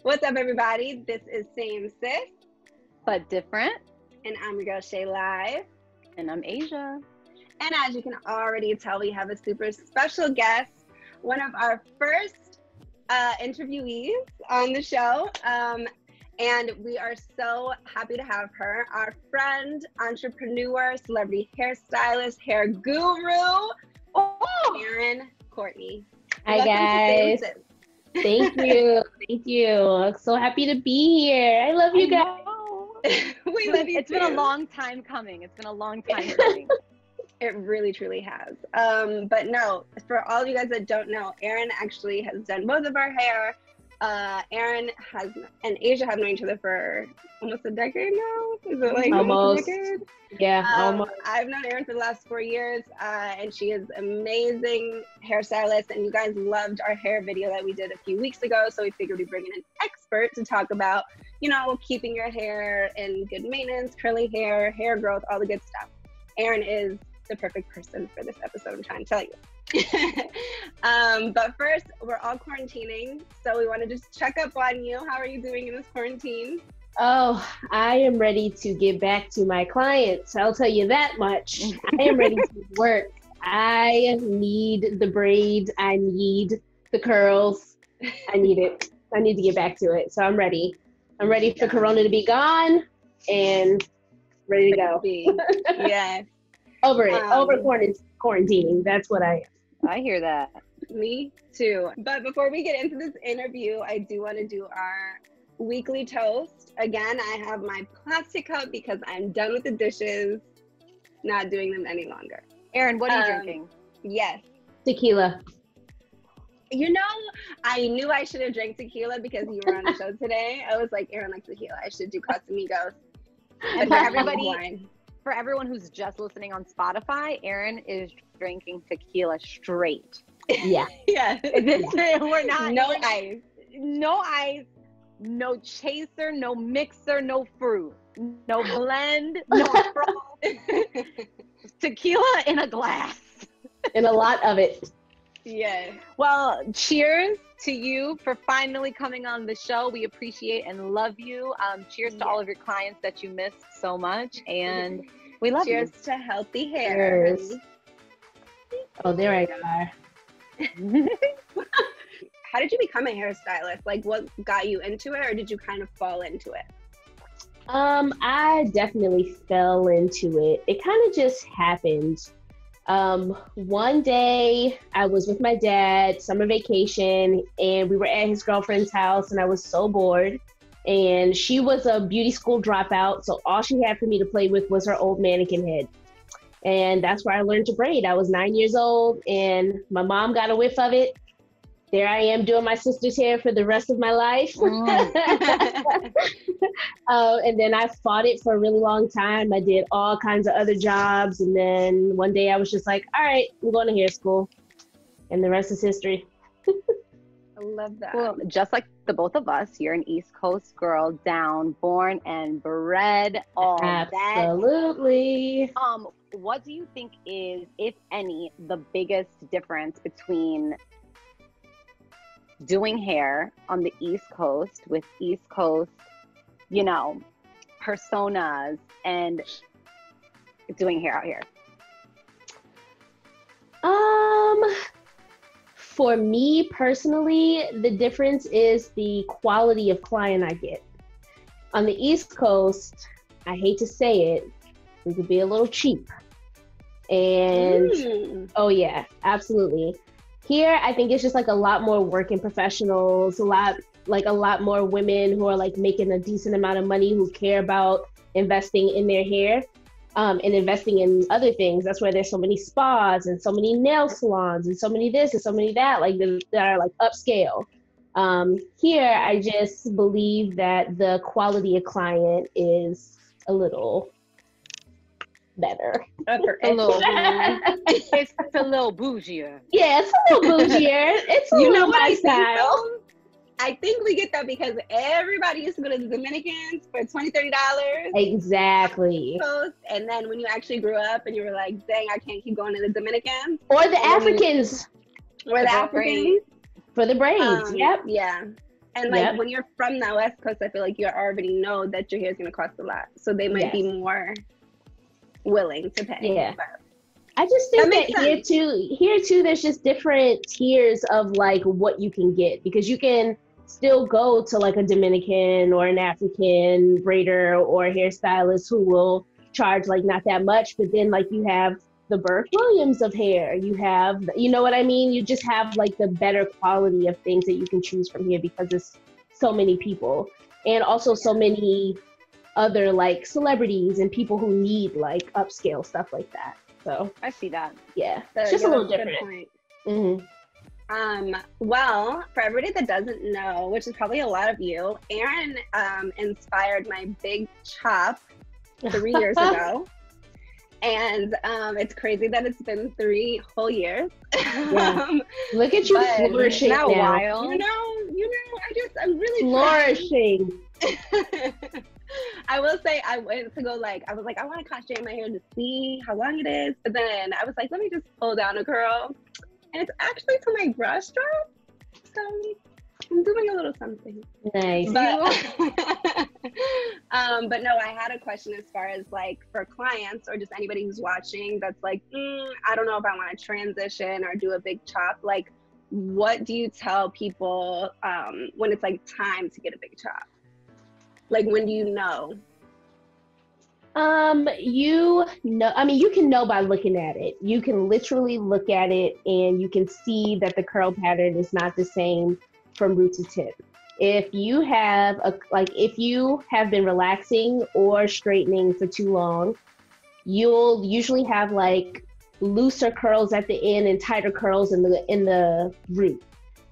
What's up, everybody? This is Same Sis, but different. And I'm your girl, Shay Live. And I'm Asia. And as you can already tell, we have a super special guest, one of our first interviewees on the show. And we are so happy to have her, our friend, entrepreneur, celebrity hairstylist, hair guru, Erinn Courtney. Hi, guys. Thank you. Thank you. I'm so happy to be here. I love you guys. We love you It's too. been a long time coming. It really, truly has. But no, for all of you guys that don't know, Erinn actually has done both of our hair. Erinn has, and Asia have known each other for almost a decade now. Is it like almost a decade? Yeah, almost. I've known Erinn for the last 4 years, and she is amazing hairstylist. And you guys loved our hair video that we did a few weeks ago, so we figured we'd bring in an expert to talk about, you know, keeping your hair in good maintenance, curly hair, hair growth, all the good stuff. Erinn is the perfect person for this episode, I'm trying to tell you. But first, we're all quarantining, so we want to just check up on you. How are you doing in this quarantine? Oh, I am ready to get back to my clients. I'll tell you that much. I am ready to work. I need the braids. I need the curls. I need it. I need to get back to it. So I'm ready. I'm ready for Corona to be gone and ready to go. Yes. Over it. Over quarantining. That's what I am. I hear that. Me too. But before we get into this interview, I do want to do our weekly toast. Again, I have my plastic cup because I'm done with the dishes, not doing them any longer. Erinn, what are you drinking? Yes. Tequila. You know, I knew I should have drank tequila because you were on the show today. I was like, Erinn likes tequila. I should do Casamigos. And for everyone who's just listening on Spotify, Erinn is drinking tequila straight. Yeah. Yeah. We're not. No ice. No ice. No chaser. No mixer. No fruit. No blend. No froth. Tequila in a glass. And a lot of it. Yeah. Well, cheers to you for finally coming on the show. We appreciate and love you. Cheers to all of your clients that you missed so much. And we love you. Cheers to healthy hair. Cheers. Oh, there I are. How did you become a hairstylist? Like, what got you into it, or did you kind of fall into it? I definitely fell into it. It kind of just happened. One day I was with my dad, summer vacation, and we were at his girlfriend's house, and I was so bored. And she was a beauty school dropout, so all she had for me to play with was her old mannequin head. And that's where I learned to braid. I was 9 years old, and my mom got a whiff of it. There I am doing my sister's hair for the rest of my life. And then I fought it for a really long time. I did all kinds of other jobs. And then one day I was just like, all right, I'm going to hair school. And the rest is history. I love that. Well, just like the both of us, you're an East Coast girl, down, born and bred, all Absolutely. that. What do you think is, if any, the biggest difference between doing hair on the East Coast with East Coast, you know, personas, and doing hair out here? For me personally, the difference is the quality of client I get. On the East Coast, I hate to say it, we could be a little cheap. And oh yeah, absolutely. Here, I think it's just like a lot more working professionals, a lot more women who are like making a decent amount of money, who care about investing in their hair. And investing in other things. That's why there's so many spas and so many nail salons and so many this and so many that, like that are like upscale. Here, I just believe that the quality of client is a little better. It's a little bougier. Yeah, it's a little bougier. It's a little my style. I think we get that because everybody used to go to the Dominicans for $20-$30. Exactly. And then when you actually grew up and you were like, dang, I can't keep going to the Dominicans. Or the Africans. Or the Africans. For the braids, yep. Yeah. And like when you're from the West Coast, I feel like you already know that your hair is going to cost a lot. So they might be more willing to pay. Yeah. But I just think that here too, there's just different tiers of like what you can get, because you can still go to like a Dominican or an African braider or hairstylist who will charge like not that much, but then like you have the Burke Williams of hair, you have, you know what I mean? You just have like the better quality of things that you can choose from here because it's so many people, and also so many other like celebrities and people who need like upscale stuff like that. So I see that. Yeah, it's just a little different. Well, for everybody that doesn't know, which is probably a lot of you, Erinn inspired my big chop 3 years ago. And it's crazy that it's been 3 whole years. Look at you flourishing now. You know, I'm really flourishing. I will say I went to go I was like, I want to concentrate my hair to see how long it is. But then I was like, let me just pull down a curl. And it's actually to my brush strap. So I'm doing a little something. Nice. But no, I had a question as far as like for clients or just anybody who's watching that's like, I don't know if I want to transition or do a big chop. Like, what do you tell people when it's like time to get a big chop? Like, when do you know? You know, I mean, you can know by looking at it. You can literally look at it and you can see that the curl pattern is not the same from root to tip. If you have if you have been relaxing or straightening for too long, you'll usually have like looser curls at the end and tighter curls in the root,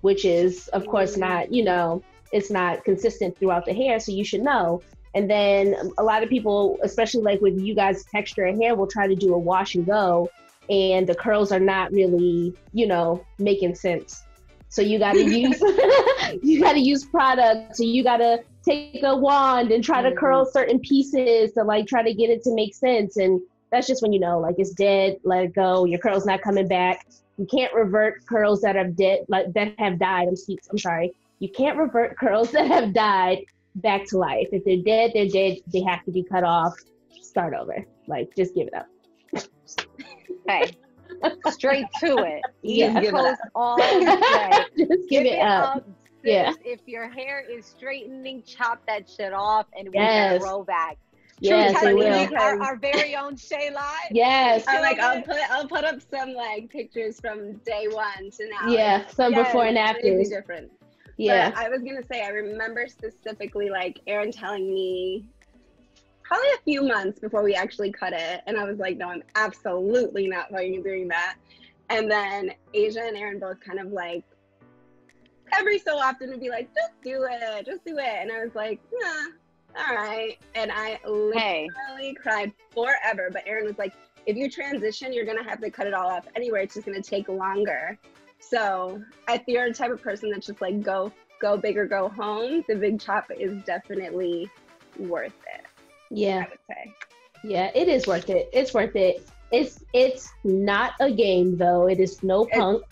which is of course not, you know, it's not consistent throughout the hair, so you should know. And then a lot of people, especially like with you guys' texture of hair, will try to do a wash and go, and the curls are not really, you know, making sense. So you got to use use products. So you got to take a wand and try to curl certain pieces to like try to get it to make sense. And that's just when you know, like, it's dead. Let it go. Your curl's not coming back. You can't revert curls that are dead, like that have died. I'm sorry. You can't revert curls that have died back to life. If they're dead, they're dead. They have to be cut off. Start over. Like, just give it up. Hey, straight to it. Yeah, East Coast all day. Just give it up. Yeah. If your hair is straightening, chop that shit off and we Yes. can roll back. Yes, True, it will. Our very own Shayla. Yes. I'll put up some like pictures from day one to now. Yeah, some before and afters. Different. Yeah. But I was gonna say, I remember specifically like Erinn telling me probably a few months before we actually cut it, and I was like, no, I'm absolutely not fucking doing that. And then Asia and Erinn both kind of like every so often would be like, just do it. And I was like, nah, all right. And I literally cried forever. But Erinn was like, if you transition, you're gonna have to cut it all off anyway. It's just gonna take longer. So if you're the type of person that's just like go big or go home, the big chop is definitely worth it. Yeah. I would say. Yeah, it is worth it. It's worth it. It's not a game though. It is no punk.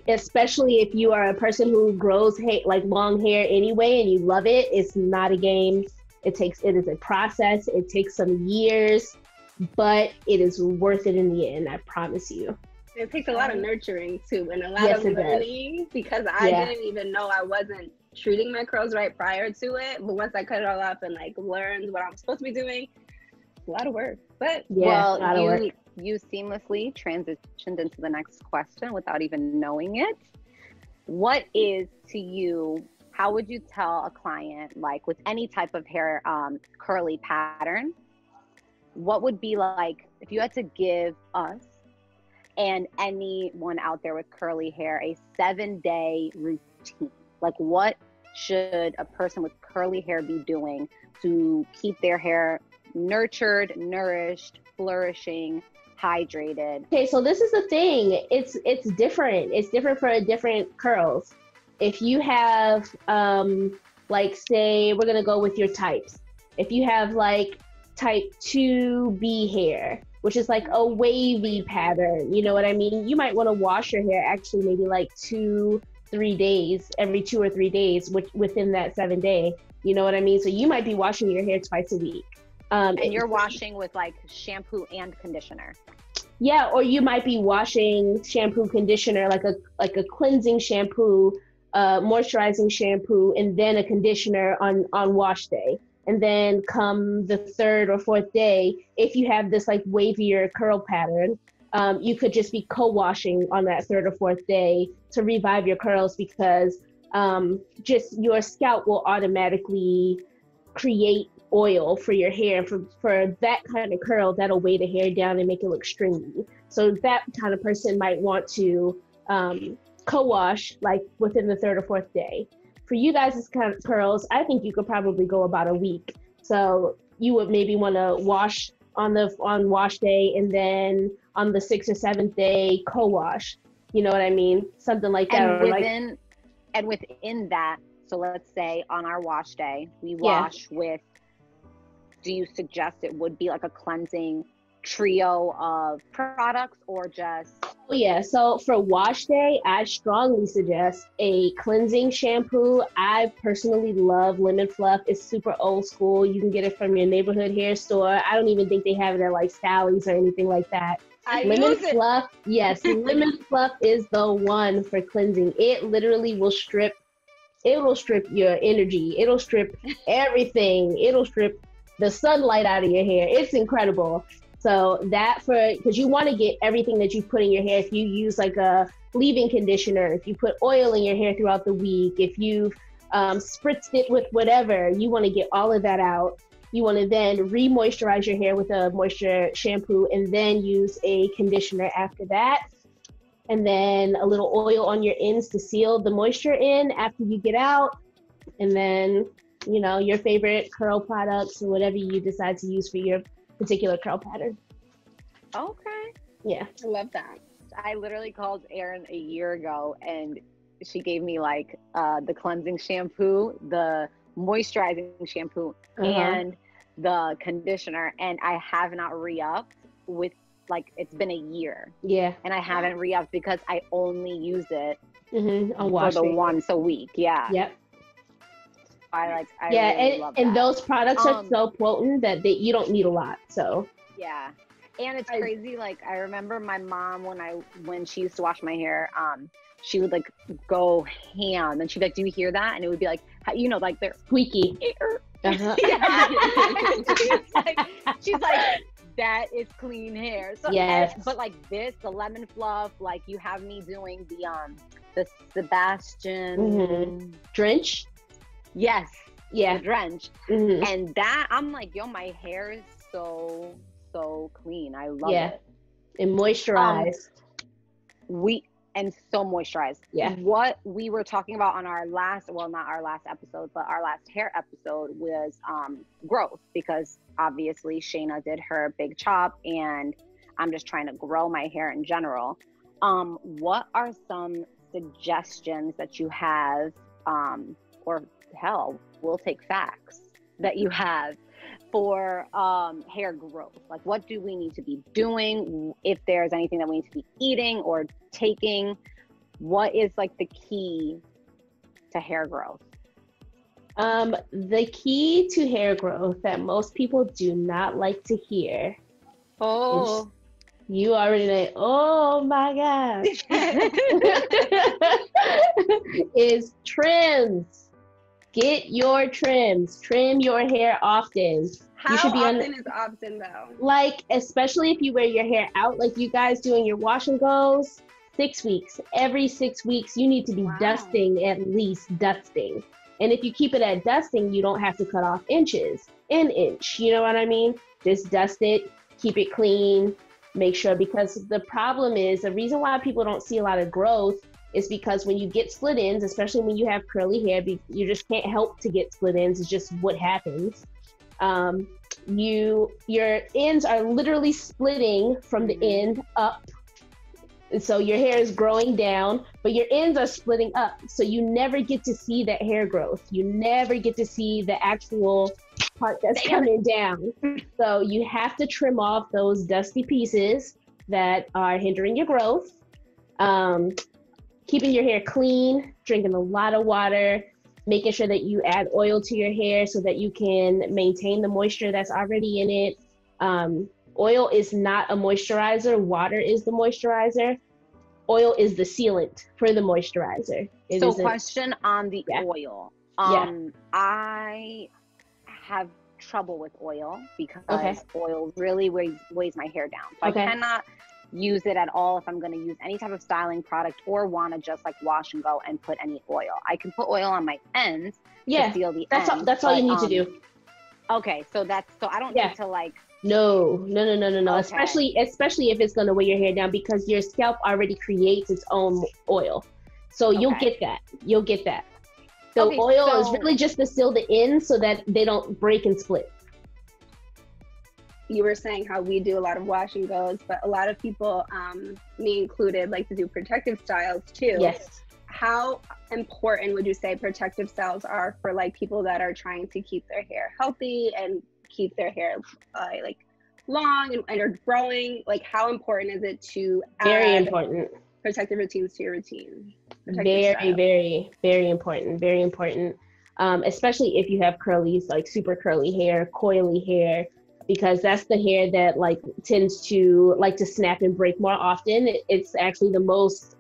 Especially if you are a person who grows like long hair anyway and you love it. It's not a game. It is a process. It takes some years, but it is worth it in the end. I promise you. It takes a lot of nurturing too, and a lot of learning, because I didn't even know I wasn't treating my curls right prior to it. But once I cut it all off and like learned what I'm supposed to be doing, a lot of work. But you seamlessly transitioned into the next question without even knowing it. What is to you? How would you tell a client, like with any type of hair curly pattern, what would be like if you had to give us and anyone out there with curly hair a 7-day routine? Like, what should a person with curly hair be doing to keep their hair nurtured, nourished, flourishing, hydrated? Okay, so this is the thing. It's different. It's different for different curls. If you have like, say we're gonna go with your types. If you have like type 2B hair, which is like a wavy pattern, you know what I mean? You might want to wash your hair actually maybe like 2 3 days, every 2 or 3 days, which within that 7 day. You know what I mean? So you might be washing your hair twice a week. And you're washing with like shampoo and conditioner. Yeah, or you might be washing shampoo, conditioner, like a cleansing shampoo, moisturizing shampoo, and then a conditioner on wash day. And then come the 3rd or 4th day, if you have this like wavier curl pattern, you could just be co-washing on that 3rd or 4th day to revive your curls, because just your scalp will automatically create oil for your hair. For that kind of curl, that'll weigh the hair down and make it look stringy. So that kind of person might want to co-wash like within the 3rd or 4th day. For you guys' kind of curls, I think you could probably go about a week. So you would maybe want to wash on wash day, and then on the 6th or 7th day co-wash. You know what I mean? Something like that. And within that, so let's say on our wash day, we wash with, do you suggest it would be like a cleansing trio of products, or just? Oh yeah, so for wash day, I strongly suggest a cleansing shampoo. I personally love Lemon Fluff. It's super old school. You can get it from your neighborhood hair store. I don't even think they have it at like Stylists or anything like that. Lemon Fluff, yes, Lemon Fluff is the one for cleansing. It literally will strip your energy. It'll strip everything. It'll strip the sunlight out of your hair. It's incredible. So because you want to get everything that you put in your hair. If you use like a leave-in conditioner, if you put oil in your hair throughout the week, if you've spritzed it with whatever, you want to get all of that out. You want to then re-moisturize your hair with a moisture shampoo, and then use a conditioner after that. And then a little oil on your ends to seal the moisture in after you get out. And then, your favorite curl products or whatever you decide to use for your particular curl pattern. Okay. Yeah. I love that. I literally called Erinn a year ago, and she gave me like the cleansing shampoo, the moisturizing shampoo, and the conditioner, and I have not re-upped with, like, it's been a year. Yeah. And I haven't re-upped because I only use it for the once a week. Yeah. Yep. I really love that. And those products are so potent that you don't need a lot. So yeah. And it's crazy. Like, I remember my mom when she used to wash my hair, she would like go ham, and she'd be like, "Do you hear that?" And it would be like, like they're squeaky. Yeah. she's like, that is clean hair. So yes. But like the Lemon Fluff, like you have me doing the Sebastian drench. Yes. Yeah. The drench. And that, I'm like, yo, my hair is so clean. I love it. And moisturized. And so moisturized. Yeah. What we were talking about on our last, well, not our last episode, but our last hair episode was growth, because obviously Shayna did her big chop, and I'm just trying to grow my hair in general. What are some suggestions that you have, or hell, we'll take facts that you have for hair growth? Like, what do we need to be doing? If there's anything that we need to be eating or taking, what is like the key to hair growth? The key to hair growth that most people do not like to hear. Oh, you already know. Oh my gosh. Is trims. Get your trims. Trim your hair often. How often is often though? Like, especially if you wear your hair out like you guys do in your wash and goes, 6 weeks. Every 6 weeks, you need to be dusting, at least dusting. And if you keep it at dusting, you don't have to cut off inches. An inch, you know what I mean? Just dust it, keep it clean, make sure, because the problem is, the reason why people don't see a lot of growth is because when you get split ends, especially when you have curly hair, you just can't help to get split ends. It's just what happens. Your ends are literally splitting from the end up. So your hair is growing down, but your ends are splitting up. So you never get to see that hair growth. You never get to see the actual part that's coming down. So you have to trim off those dusty pieces that are hindering your growth. keeping your hair clean, drinking a lot of water, making sure that you add oil to your hair so that you can maintain the moisture that's already in it. Oil is not a moisturizer. Water is the moisturizer. Oil is the sealant for the moisturizer. So question on the oil. Yeah. I have trouble with oil because oil really weighs my hair down. So I cannot use it at all if I'm going to use any type of styling product or want to just like wash and go and put any oil. I can put oil on my ends to seal the ends. That's all you need to do. Okay, so I don't need to like. No. Okay. Especially if it's going to weigh your hair down, because your scalp already creates its own oil. So you'll get that. The oil is really just to seal the ends so that they don't break and split. You were saying how we do a lot of wash and goes, but a lot of people, me included, like to do protective styles too. Yes. How important would you say protective styles are for like people that are trying to keep their hair healthy and keep their hair like long and are growing? Like, how important is it to add protective routines to your routine? Very important. Very important. Especially if you have curly, like super curly hair, coily hair, because that's the hair that like tends to like to snap and break more often. It's actually the most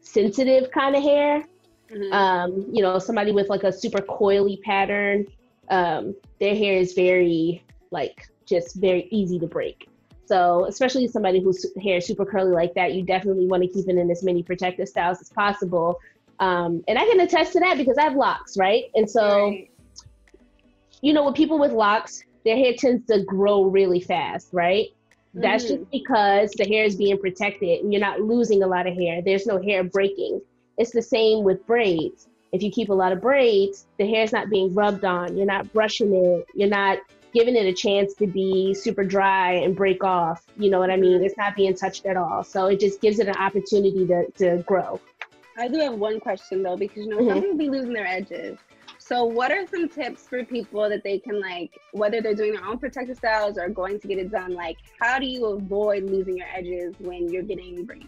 sensitive kind of hair. Mm-hmm. Somebody with like a super coily pattern, their hair is very like just very easy to break. So especially somebody whose hair is super curly like that, you definitely want to keep it in as many protective styles as possible. And I can attest to that because I have locks, right? And so, with people with locks, their hair tends to grow really fast, right? Mm-hmm. That's just because the hair is being protected and you're not losing a lot of hair. There's no hair breaking. It's the same with braids. If you keep a lot of braids, the hair is not being rubbed on. You're not brushing it. You're not giving it a chance to be super dry and break off. You know what I mean? It's not being touched at all. So it just gives it an opportunity to grow. I do have one question though, because some people be losing their edges. So what are some tips for people that they can like, whether they're doing their own protective styles or going to get it done, like how do you avoid losing your edges when you're getting braids?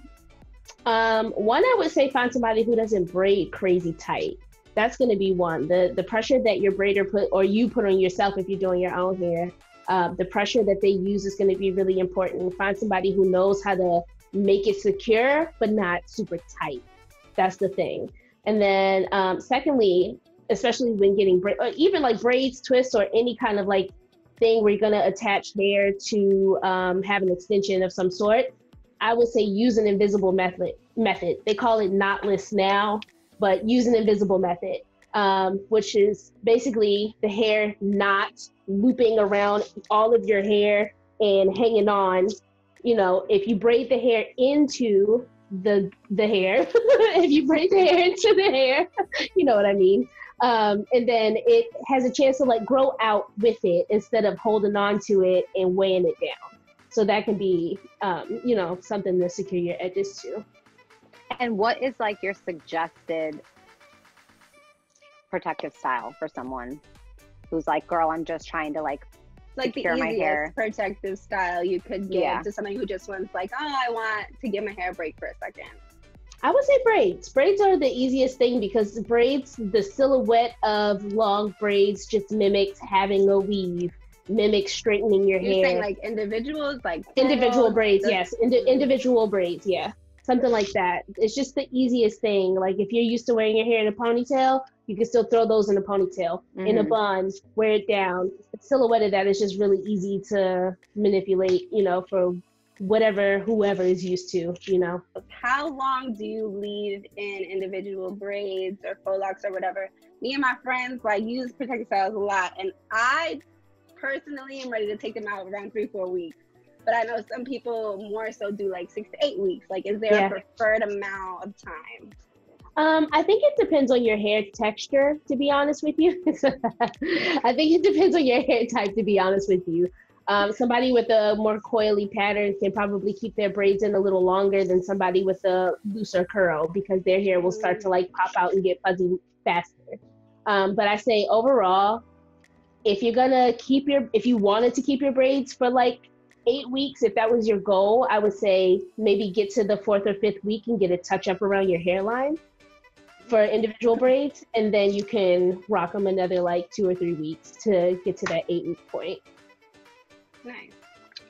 One, I would say find somebody who doesn't braid crazy tight. That's going to be one. The pressure that your braider you put on yourself if you're doing your own hair, the pressure that they use is going to be really important. Find somebody who knows how to make it secure, but not super tight. That's the thing. And then secondly, especially when getting even like braids, twists, or any kind of like thing where you're going to attach hair to have an extension of some sort, I would say use an invisible method. They call it knotless now, but use an invisible method, which is basically the hair not looping around all of your hair and hanging on. If you braid the hair into the hair, if you braid the hair into the hair, you know what I mean? And then it has a chance to like grow out with it instead of holding on to it and weighing it down. So that can be, something to secure your edges too. And what is like your suggested protective style for someone who's like, girl, I'm just trying to like secure my hair? Protective style you could give to somebody who just wants like, I want to give my hair a break for a second. I would say braids. Braids are the easiest thing because the silhouette of long braids just mimics having a weave, mimics straightening your hair. You're saying like individuals, like individual braids, yes. Individual braids, yeah. Something like that. It's just the easiest thing. Like if you're used to wearing your hair in a ponytail, you can still throw those in a ponytail, in a bun, wear it down. The silhouette of that is just really easy to manipulate, for whoever is used to, How long do you leave in individual braids or faux locks or whatever? Me and my friends like use protective styles a lot, and I personally am ready to take them out around 3-4 weeks. But I know some people more so do like 6 to 8 weeks. Like, is there a preferred amount of time? I think it depends on your hair texture, to be honest with you. I think it depends on your hair type, to be honest with you. Somebody with a more coily pattern can probably keep their braids in a little longer than somebody with a looser curl because their hair will start to like pop out and get fuzzy faster. But I say overall, if you wanted to keep your braids for like 8 weeks, if that was your goal, I would say maybe get to the 4th or 5th week and get a touch up around your hairline for individual braids, and then you can rock them another like 2 or 3 weeks to get to that 8-week point. Nice.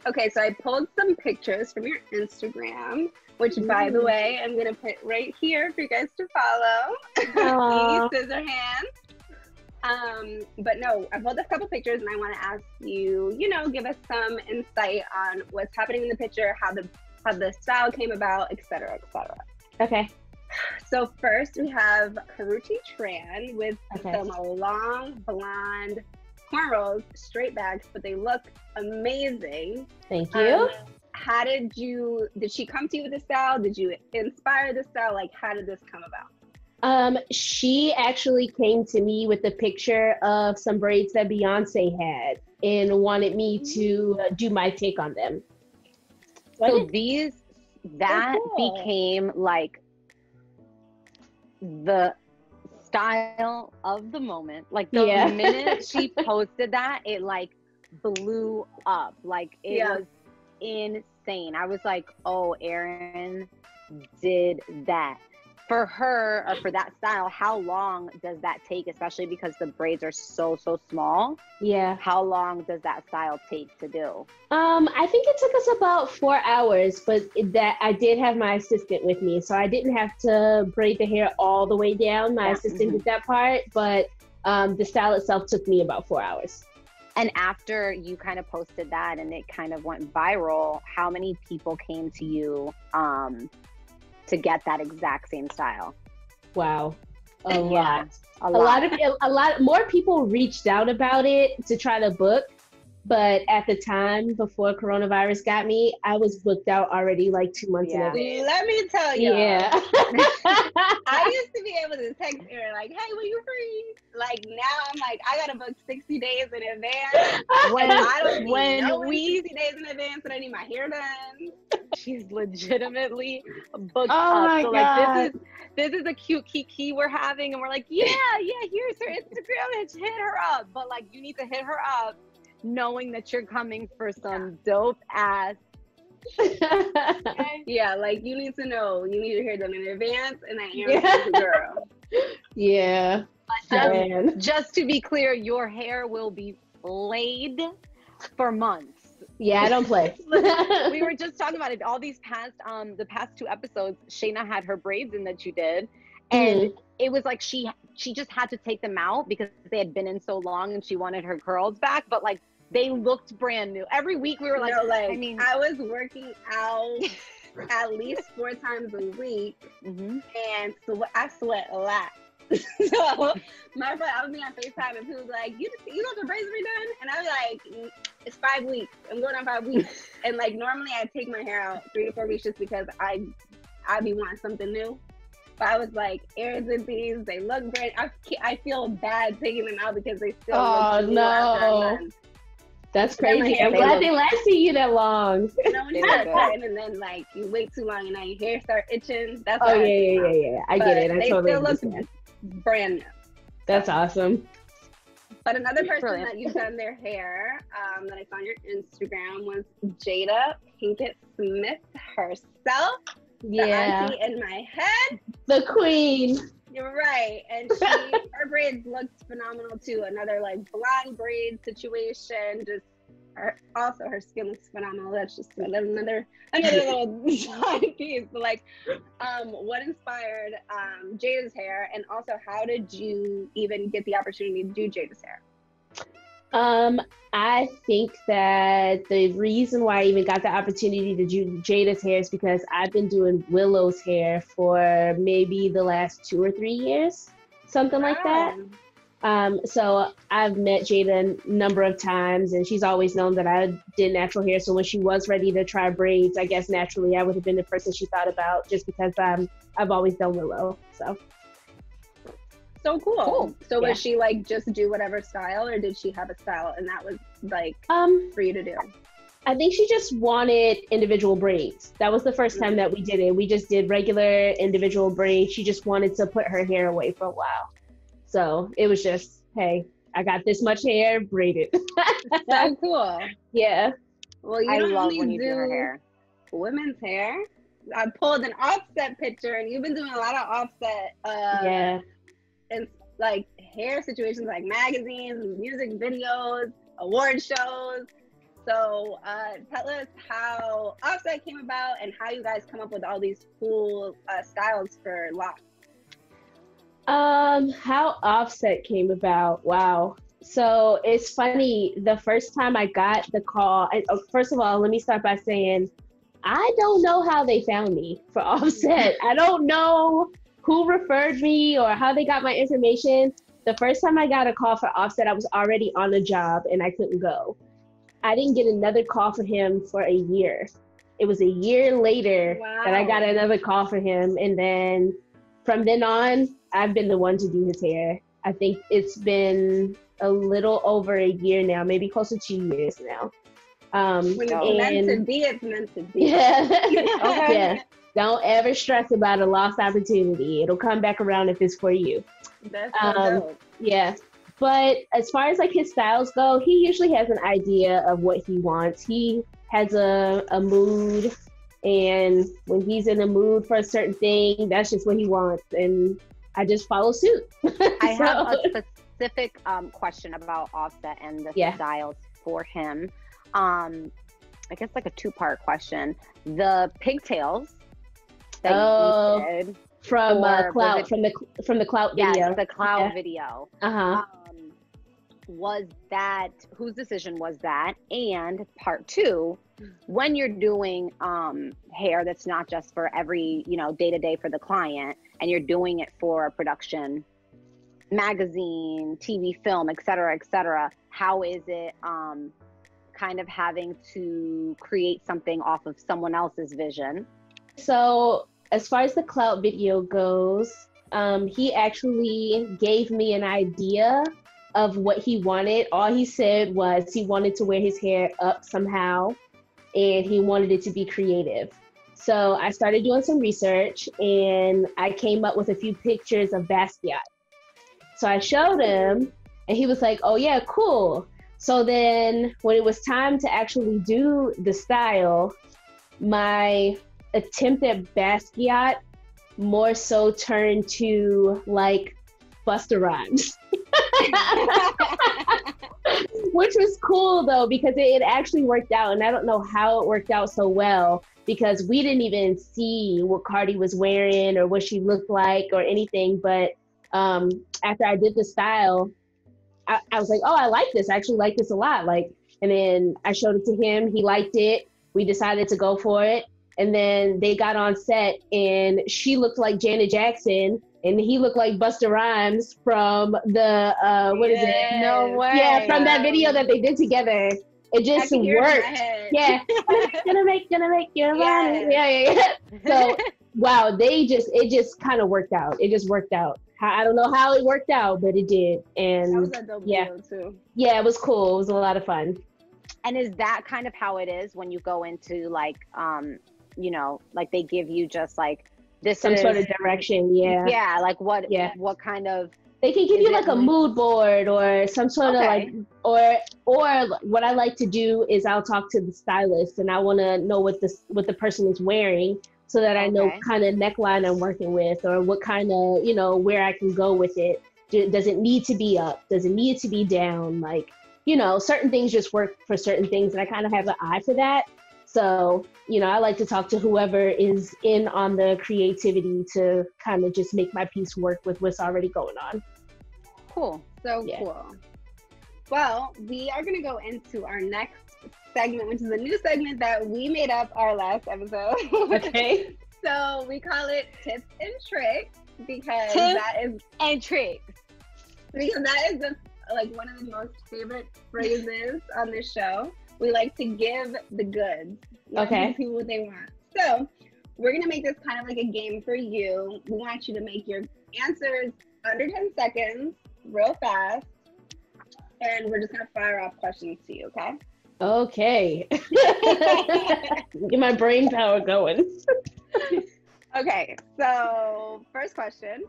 Okay, so I pulled some pictures from your Instagram, which, by the way, I'm gonna put right here for you guys to follow. Scissor hands. But no, I pulled a couple pictures, and I want to ask you, give us some insight on what's happening in the picture, how the style came about, et cetera, et cetera. Okay. So first we have Karrueche Tran with some long blonde cornrows, straight backs, but they look amazing. Thank you. How did she come to you with the style? Did you inspire the style? Like, how did this come about? She actually came to me with a picture of some braids that Beyonce had and wanted me to do my take on them. So that became like the style of the moment. Like the minute she posted that, it like blew up. Like it was insane. I was like, oh, Erinn did that. For her, or for that style, how long does that take, especially because the braids are so small? Yeah. How long does that style take to do? I think it took us about 4 hours, but that I did have my assistant with me, so I didn't have to braid the hair all the way down. My assistant did that part, but the style itself took me about 4 hours. And after you kind of posted that and it kind of went viral, how many people came to you to get that exact same style? Wow. A lot. A lot more people reached out about it to try to book, but at the time before coronavirus got me, I was booked out already like 2 months in advance. Let me tell you. Yeah. I used to be able to text her like, hey, will you free? Like now I'm like, I gotta book 60 days in advance. When we 60 days in advance and I need my hair done. She's legitimately booked up. My God. Like this is a cute kiki we're having, and we're like, yeah, here's her Instagram, and hit her up. But like, you need to hit her up knowing that you're coming for some dope ass. Yeah, like you need to know, you need to hear them in advance, and I am the girl. Yeah. Just to be clear, your hair will be laid for months. Yeah, I don't play. We were just talking about it. All these past, the past 2 episodes, Shayna had her braids in that you did, and it was like she just had to take them out because they had been in so long, and she wanted her curls back. But like they looked brand new. Every week we were like, I was working out at least 4 times a week, and so I sweat a lot. So my friend, I was being on FaceTime, and people was like, you know the braids redone? And I was like, it's 5 weeks. I'm going on 5 weeks. And like normally I take my hair out 3 to 4 weeks just because I be wanting something new. But I was like, Erinn did these, they look great. I feel bad taking them out because they still look new after a month. That's crazy. I'm glad they lasted you that long. When you start cutting and then like you wait too long and now your hair start itching. That's yeah. I get it. I totally understand. Brand new. That's awesome. But another person that you've done their hair that I saw on your Instagram was Jada Pinkett Smith herself. The auntie in my head. The queen. You're right. And her braids looked phenomenal too. Another like blonde braid situation. Also her skin looks phenomenal. That's just another little side piece. But like, what inspired Jada's hair, and also how did you even get the opportunity to do Jada's hair? I think that the reason why I even got the opportunity to do Jada's hair is because I've been doing Willow's hair for maybe the last 2 or 3 years, something like that. So I've met Jada a number of times, and she's always known that I did natural hair. So when she was ready to try braids, I guess naturally I would have been the person she thought about, just because I've always done Willow. So cool. So was she like just do whatever style, or did she have a style and that was like for you to do? I think she just wanted individual braids. That was the first time that we did it. We just did regular individual braids. She just wanted to put her hair away for a while. So it was just, hey, I got this much hair, braid it. So cool. Yeah. Well, you I don't love only when you do her hair. women's hair. I pulled an Offset picture, and you've been doing a lot of Offset Yeah. and like hair situations, like magazines, music videos, award shows. So tell us how Offset came about and how you guys come up with all these cool styles for locks. How Offset came about. Wow. So it's funny. The first time I got the call, first of all, let me start by saying I don't know how they found me for Offset. I don't know who referred me or how they got my information. The first time I got a call for Offset, I was already on the job and I couldn't go. I didn't get another call for him for a year. It was a year later that I got another call for him. And then from then on, I've been the one to do his hair. I think it's been a little over a year now, maybe close to 2 years now. When it's meant to be, it's meant to be. Yeah. Okay. Yeah. Don't ever stress about a lost opportunity. It'll come back around if it's for you. That's so dope. Yeah. But as far as like his styles go, he usually has an idea of what he wants. He has a mood, and when he's in a mood for a certain thing, that's just what he wants. And I just follow suit. I have a specific question about Offset and the styles for him. I guess like a two-part question. The pigtails that you did from Clout, from the Clout video. Yes, the Clout video. Uh-huh. Was that, whose decision was that? And part two, when you're doing hair that's not just for every, day to day for the client, and you're doing it for a production, magazine, TV, film, et cetera, how is it kind of having to create something off of someone else's vision? So as far as the Clout video goes, he actually gave me an idea of what he wanted. All he said was he wanted to wear his hair up somehow, and he wanted it to be creative. So I started doing some research, and I came up with a few pictures of Basquiat. So I showed him, and he was like, oh yeah, cool. So then when it was time to actually do the style, my attempt at Basquiat more so turned to like Busta Rhymes. Which was cool though, because it actually worked out, and I don't know how it worked out so well, because we didn't even see what Cardi was wearing or what she looked like or anything. But after I did the style, I was like, oh, I like this. I actually like this a lot. And then I showed it to him. He liked it. We decided to go for it. And then they got on set, and she looked like Janet Jackson, and he looked like Busta Rhymes from the, what is it? No way. Yeah, from that video that they did together. It just worked. Yeah. gonna make your money. Yeah. So, wow, it just kind of worked out. It just worked out. I don't know how it worked out, but it did. And that was a dope video too. Yeah, it was cool. It was a lot of fun. And is that kind of how it is when you go into like, like they give you just like this some sort of direction? Yeah, like what kind of, they can give you like a mood board or some sort of like, or what I like to do is I'll talk to the stylist, and I want to know what the person is wearing, so that I know kind of neckline I'm working with, or what kind of, where I can go with it. Does it need to be up? Does it need to be down? Like, certain things just work for certain things, and I kind of have an eye for that. So, I like to talk to whoever is in on the creativity to kind of just make my piece work with what's already going on. Cool. So cool. Well, we are going to go into our next segment, which is a new segment that we made up our last episode. Okay. So we call it Tips and Tricks, because because that is one of the most favorite phrases on this show. We like to give the goods. Give people what they want. So we're going to make this kind of like a game for you. We want you to make your answers under 10 seconds, real fast. And we're just going to fire off questions to you, okay? Okay. Get my brain power going. Okay, so first question.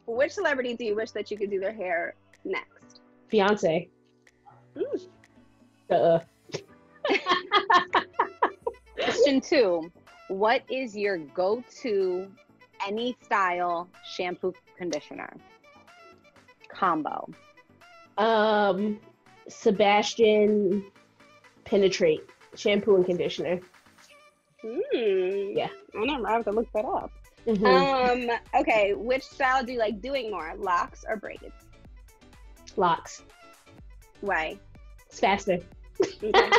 Which celebrity do you wish that you could do their hair next? Beyonce. Duh. Question 2. What is your go-to any style shampoo conditioner combo? Sebastian Penetrate shampoo and conditioner. Yeah. I have to look that up. Mm-hmm. Okay, which style do you like doing more, locks or braids? Locks. Why? It's faster. Okay.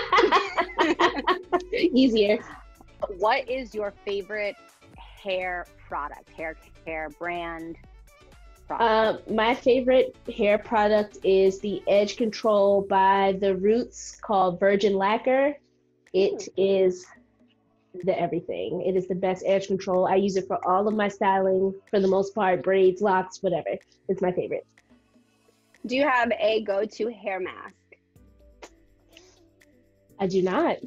Easier. What is your favorite hair product, hair care brand product? My favorite hair product is the Edge Control by The Roots called Virgin Lacquer. It is the everything. It is the best edge control. I use it for all of my styling, for the most part, braids, locks, whatever. It's my favorite. Do you have a go-to hair mask? I do not.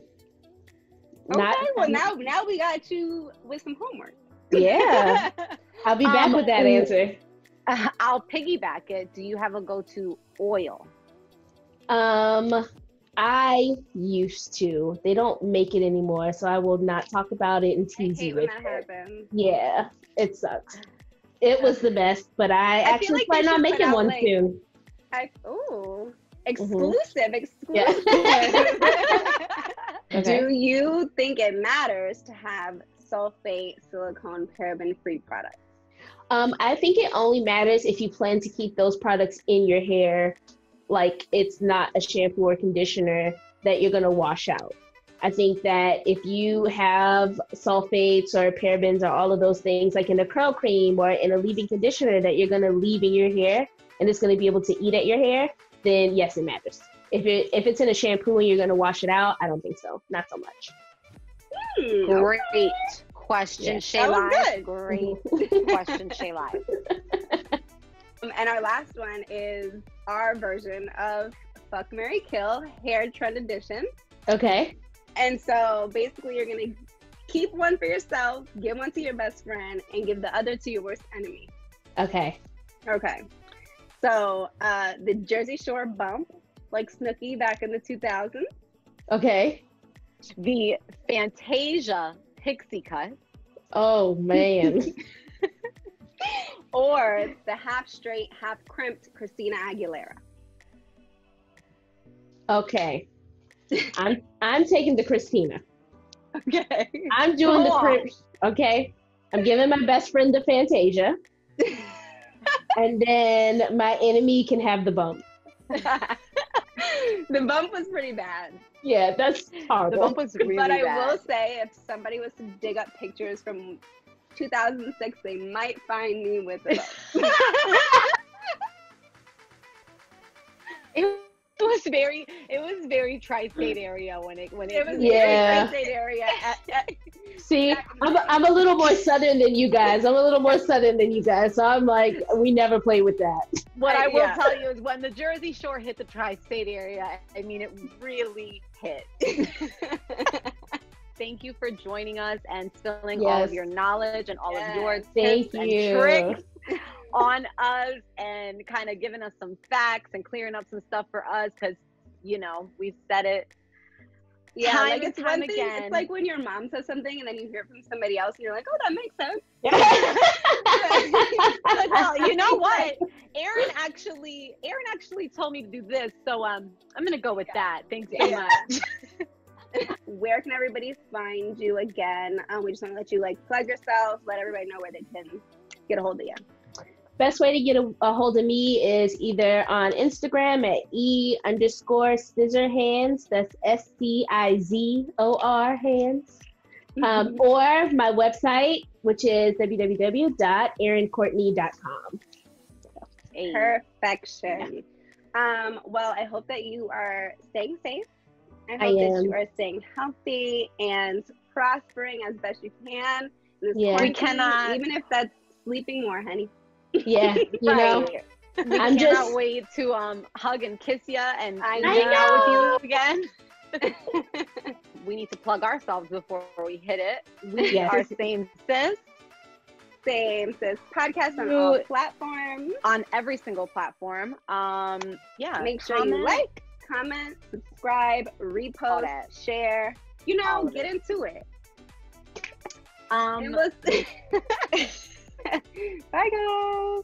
Okay, well now we got you with some homework. Yeah. I'll be back with that answer. I'll piggyback it. Do you have a go-to oil? I used to. They don't make it anymore, so I will not talk about it and tease you with it. I hate when that happens. Yeah, it sucks. It was the best, but I actually plan on making one soon. Exclusive. Yeah. Okay. Do you think it matters to have sulfate, silicone, paraben-free products? I think it only matters if you plan to keep those products in your hair. Like, it's not a shampoo or conditioner that you're going to wash out. I think that if you have sulfates or parabens or all of those things, like in a curl cream or in a leave-in conditioner that you're going to leave in your hair and it's going to be able to eat at your hair, then yes, it matters. If it's in a shampoo and you're going to wash it out, I don't think so. Not so much. Great question, Shay. Great question, Shay. And our last one is our version of Fuck, Marry, Kill, Hair Trend Edition. Okay. And so basically you're going to keep one for yourself, give one to your best friend, and give the other to your worst enemy. Okay. Okay. So the Jersey Shore bump, like Snooki back in the 2000s. Okay. The Fantasia pixie cut. Oh, man. Or the half straight, half crimped Christina Aguilera. Okay. I'm taking the Christina. Okay. I'm doing the crimp. Okay. I'm giving my best friend the Fantasia. And then my enemy can have the bump. The bump was pretty bad. Yeah, that's horrible. The bump was really bad. But I will say, if somebody was to dig up pictures from 2006, they might find me with a bump. It was very tri-state area when it was very tri-state area. See, I'm a little more southern than you guys. So I'm like, we never play with that. What I will tell you is when the Jersey Shore hit the tri-state area, I mean, it really hit. Thank you for joining us and spilling all of your knowledge and all of your tips and tricks on us, and kind of giving us some facts and clearing up some stuff for us, because, you know, we've said it time and time again. It's like when your mom says something and then you hear it from somebody else and you're like, oh, that makes sense. Well, you know what? Erinn actually told me to do this, so I'm gonna go with that. Thanks so much. Where can everybody find you again? We just want to let you plug yourself, let everybody know where they can get a hold of you. Best way to get a hold of me is either on Instagram at _scissor_hands. That's SCIZOR hands. Or my website, which is www.erinncourtney.com. Perfection. Yeah. Well, I hope that you are staying safe. I hope that you are staying healthy and prospering as best you can. We cannot, even if that's sleeping more, honey. Yeah, you know. We cannot wait to hug and kiss you and hang out with you again. We need to plug ourselves before we hit it. We are Same Sis. Same Sis podcast on all platforms. On every single platform. Make sure you like, comment, subscribe, repost, share. You know, get into it. And we'll see. Bye, guys.